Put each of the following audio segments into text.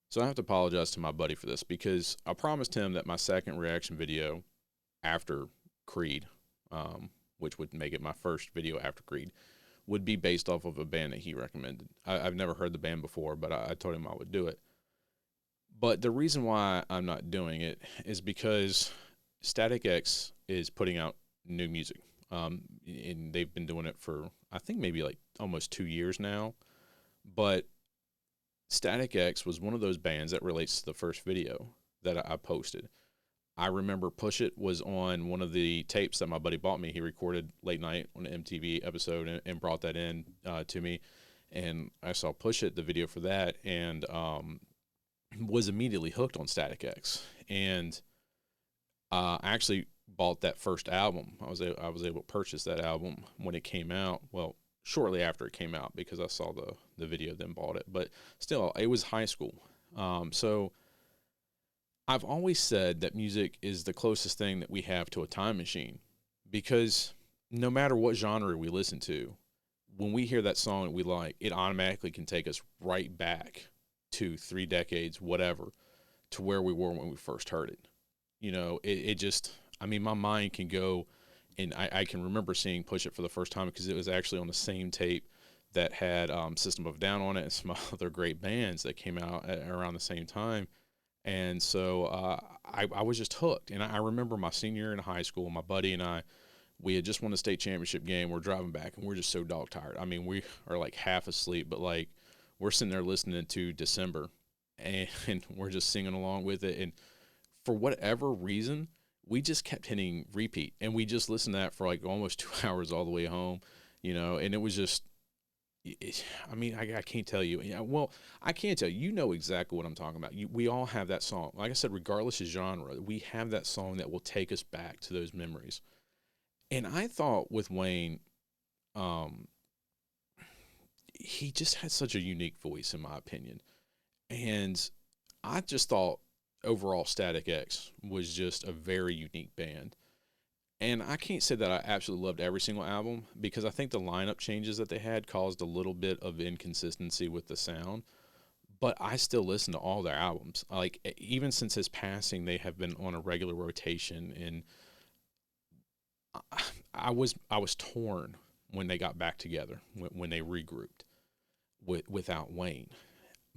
So I have to apologize to my buddy for this because I promised him that my second reaction video after Creed, which would make it my first video after Creed, would be based off of a band that he recommended. I've never heard the band before, but I told him I would do it. But the reason why I'm not doing it is because Static X is putting out new music. And they've been doing it for, I think, maybe like almost 2 years now. But Static X was one of those bands that relates to the first video that I posted. I remember Push It was on one of the tapes that my buddy bought me. He recorded late night on an MTV episode and brought that in to me. And I saw Push It, the video for that, and was immediately hooked on Static X. And I actually bought that first album. I was able to purchase that album when it came out. Well, shortly after it came out because I saw the video, then bought it. But still, it was high school. So I've always said that music is the closest thing that we have to a time machine, because no matter what genre we listen to, when we hear that song that we like, it automatically can take us right back to 3 decades, whatever, to where we were when we first heard it. It just, I mean, my mind can go, and I can remember seeing Push It for the first time because it was actually on the same tape that had System of a Down on it and some other great bands that came out around the same time. And so I was just hooked. And I remember my senior year in high school, my buddy and I, we had just won the state championship game. We're driving back, and we're just so dog tired. I mean, we are like half asleep, but like we're sitting there listening to December, and we're just singing along with it. And for whatever reason, we just kept hitting repeat, and we just listened to that for like almost 2 hours all the way home, and it was just, I mean, I can't tell you. Well, I can't tell you. You know exactly what I'm talking about. We all have that song. Like I said, regardless of genre, we have that song that will take us back to those memories. And I thought with Wayne, he just had such a unique voice, in my opinion. And I just thought overall Static X was just a very unique band. And I can't say that I absolutely loved every single album, because I think the lineup changes that they had caused a little bit of inconsistency with the sound. But I still listen to all their albums. Like, even since his passing, they have been on a regular rotation. And I was torn when they got back together, when they regrouped without Wayne.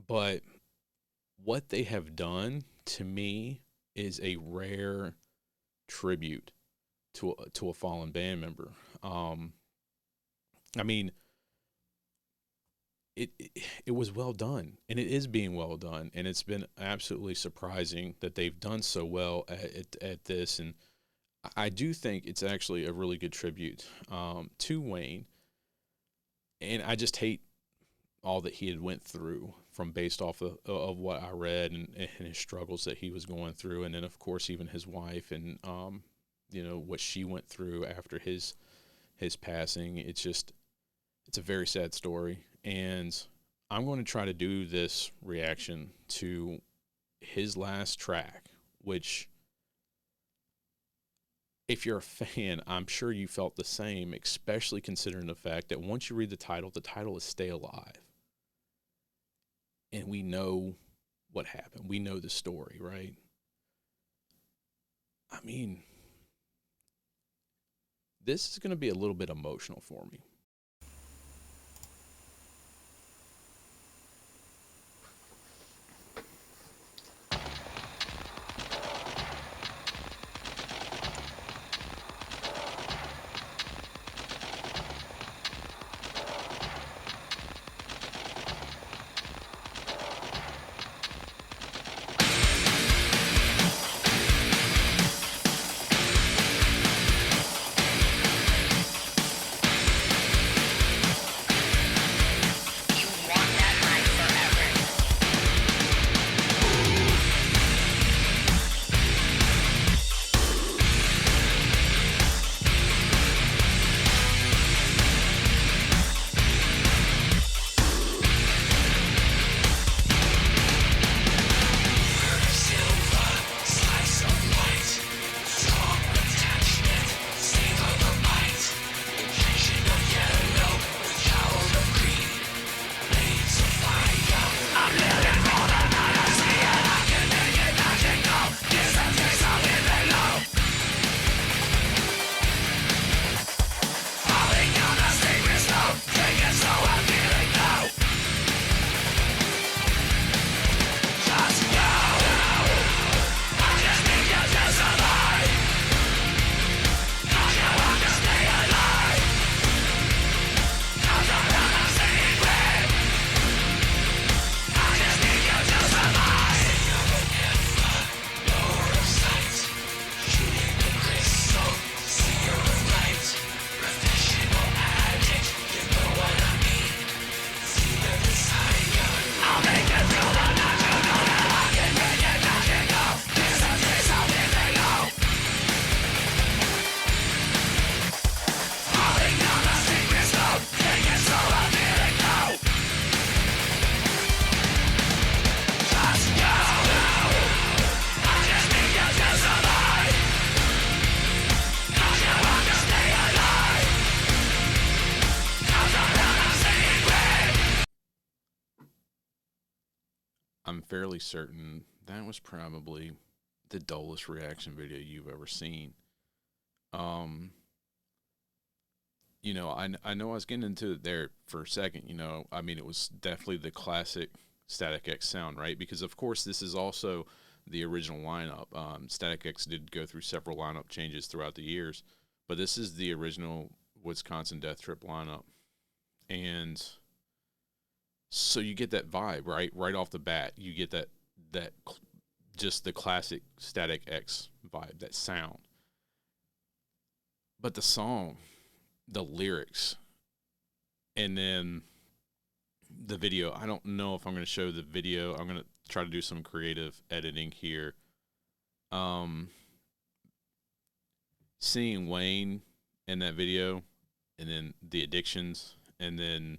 But what they have done to me is a rare tribute to a fallen band member. I mean, it was well done, and it is being well done, and it's been absolutely surprising that they've done so well at this. And I do think it's actually a really good tribute to Wayne. And I just hate all that he had went through, from based off of what I read, and his struggles that he was going through. And then, of course, even his wife, and what she went through after his passing. It's a very sad story. And I'm going to try to do this reaction to his last track, which, if you're a fan, I'm sure you felt the same, especially considering the fact that once you read the title is Stay Alive. And we know what happened. We know the story, right? I mean, this is going to be a little bit emotional for me. I'm fairly certain that was probably the dullest reaction video you've ever seen. Um, I know I was getting into it there for a second. I mean, it was definitely the classic Static X sound, right? Because of course, this is also the original lineup. Static X did go through several lineup changes throughout the years, but this is the original Wisconsin Death Trip lineup, and so you get that vibe right off the bat. You get that just the classic Static X vibe, that sound. But the song, the lyrics, and then the video. I don't know if I'm going to show the video. I'm going to try to do some creative editing here. Um, Seeing Wayne in that video, and then the addictions, and then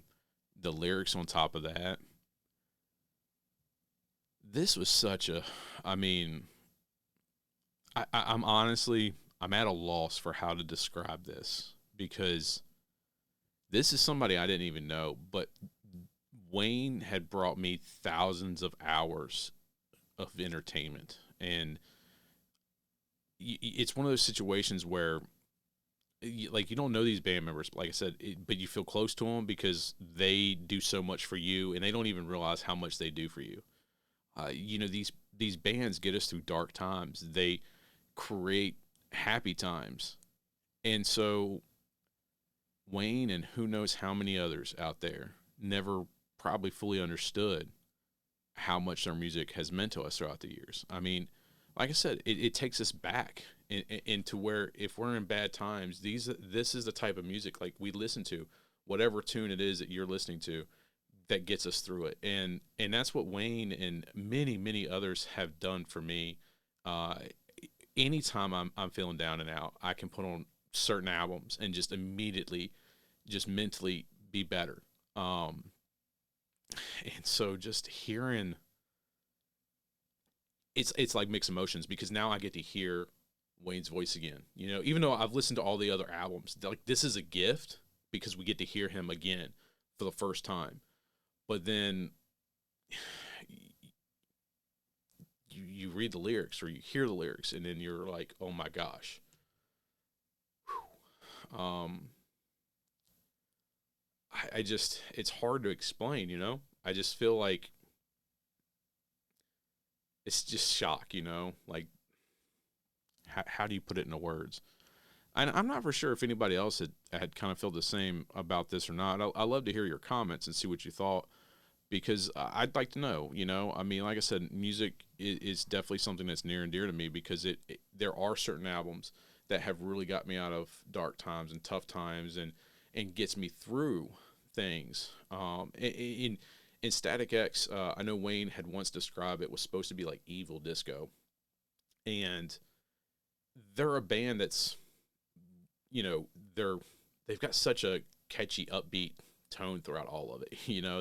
the lyrics on top of that. This was such a. I mean, I'm honestly I'm at a loss for how to describe this because this is somebody I didn't even know, but Wayne had brought me thousands of hours of entertainment, and it's one of those situations where like you don't know these band members, like I said, but you feel close to them because they do so much for you, and they don't even realize how much they do for you. These bands get us through dark times. They create happy times, and so Wayne and who knows how many others out there never probably fully understood how much their music has meant to us throughout the years. I mean, like I said, it takes us back into where if we're in bad times, this is the type of music like we listen to, whatever tune it is that you're listening to, that gets us through it. And that's what Wayne and many others have done for me. Uh, Anytime I'm feeling down and out, I can put on certain albums and just immediately, just mentally be better. Um, and so just hearing it's like mixed emotions because now I get to hear Wayne's voice again. Even though I've listened to all the other albums, like this is a gift because we get to hear him again for the first time. But then you read the lyrics or you hear the lyrics, and then you're like, oh my gosh. Whew. I just it's hard to explain. I just feel like it's just shock. Like how do you put it into words? And I'm not for sure if anybody else had kind of felt the same about this or not. I love to hear your comments and see what you thought because I'd like to know. I mean, like I said, music is definitely something that's near and dear to me because there are certain albums that have really got me out of dark times and tough times and gets me through things. In Static X, I know Wayne had once described it was supposed to be like evil disco, and they're a band that's you know they've got such a catchy upbeat tone throughout all of it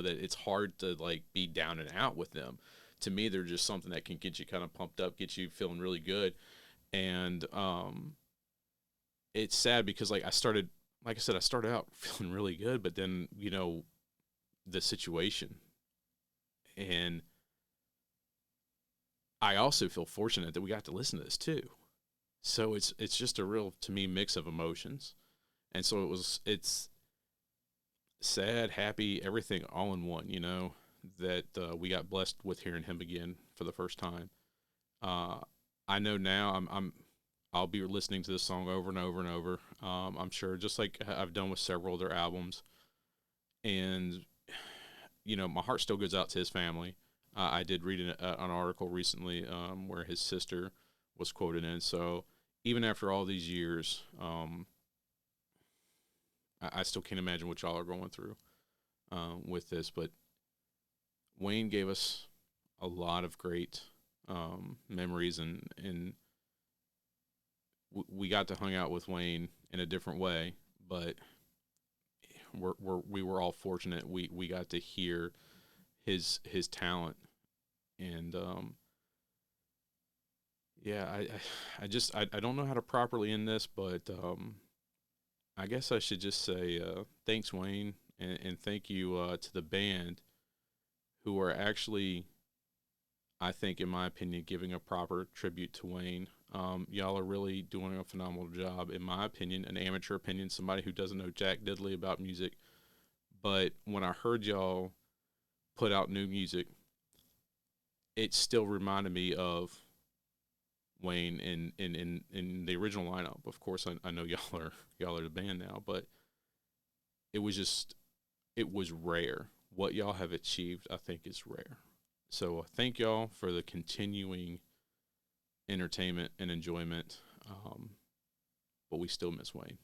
that it's hard to like be down and out with them. To me, they're just something that can get you kind of pumped up, get you feeling really good. And it's sad because like I said, I started out feeling really good, but then the situation. And I also feel fortunate that we got to listen to this too. So it's just a real, to me, mix of emotions. And so it's sad, happy, everything all in one. That we got blessed with hearing him again for the first time. Uh, I know now I'll be listening to this song over and over and over. I'm sure, just like I've done with several of their albums, and my heart still goes out to his family. I did read an article recently where his sister was quoted in. So even after all these years, I still can't imagine what y'all are going through with this. But Wayne gave us a lot of great memories, and we got to hang out with Wayne in a different way. But we were all fortunate. We got to hear his talent, and yeah, I don't know how to properly end this, but I guess I should just say thanks, Wayne, and thank you to the band who are actually I think, in my opinion, giving a proper tribute to Wayne. Y'all are really doing a phenomenal job, in my opinion, an amateur opinion, somebody who doesn't know jack diddly about music. But when I heard y'all put out new music, it still reminded me of Wayne in the original lineup. Of course, I know y'all are the band now, but it was just, it was rare. What y'all have achieved, I think, is rare. So thank y'all for the continuing entertainment and enjoyment. But we still miss Wayne.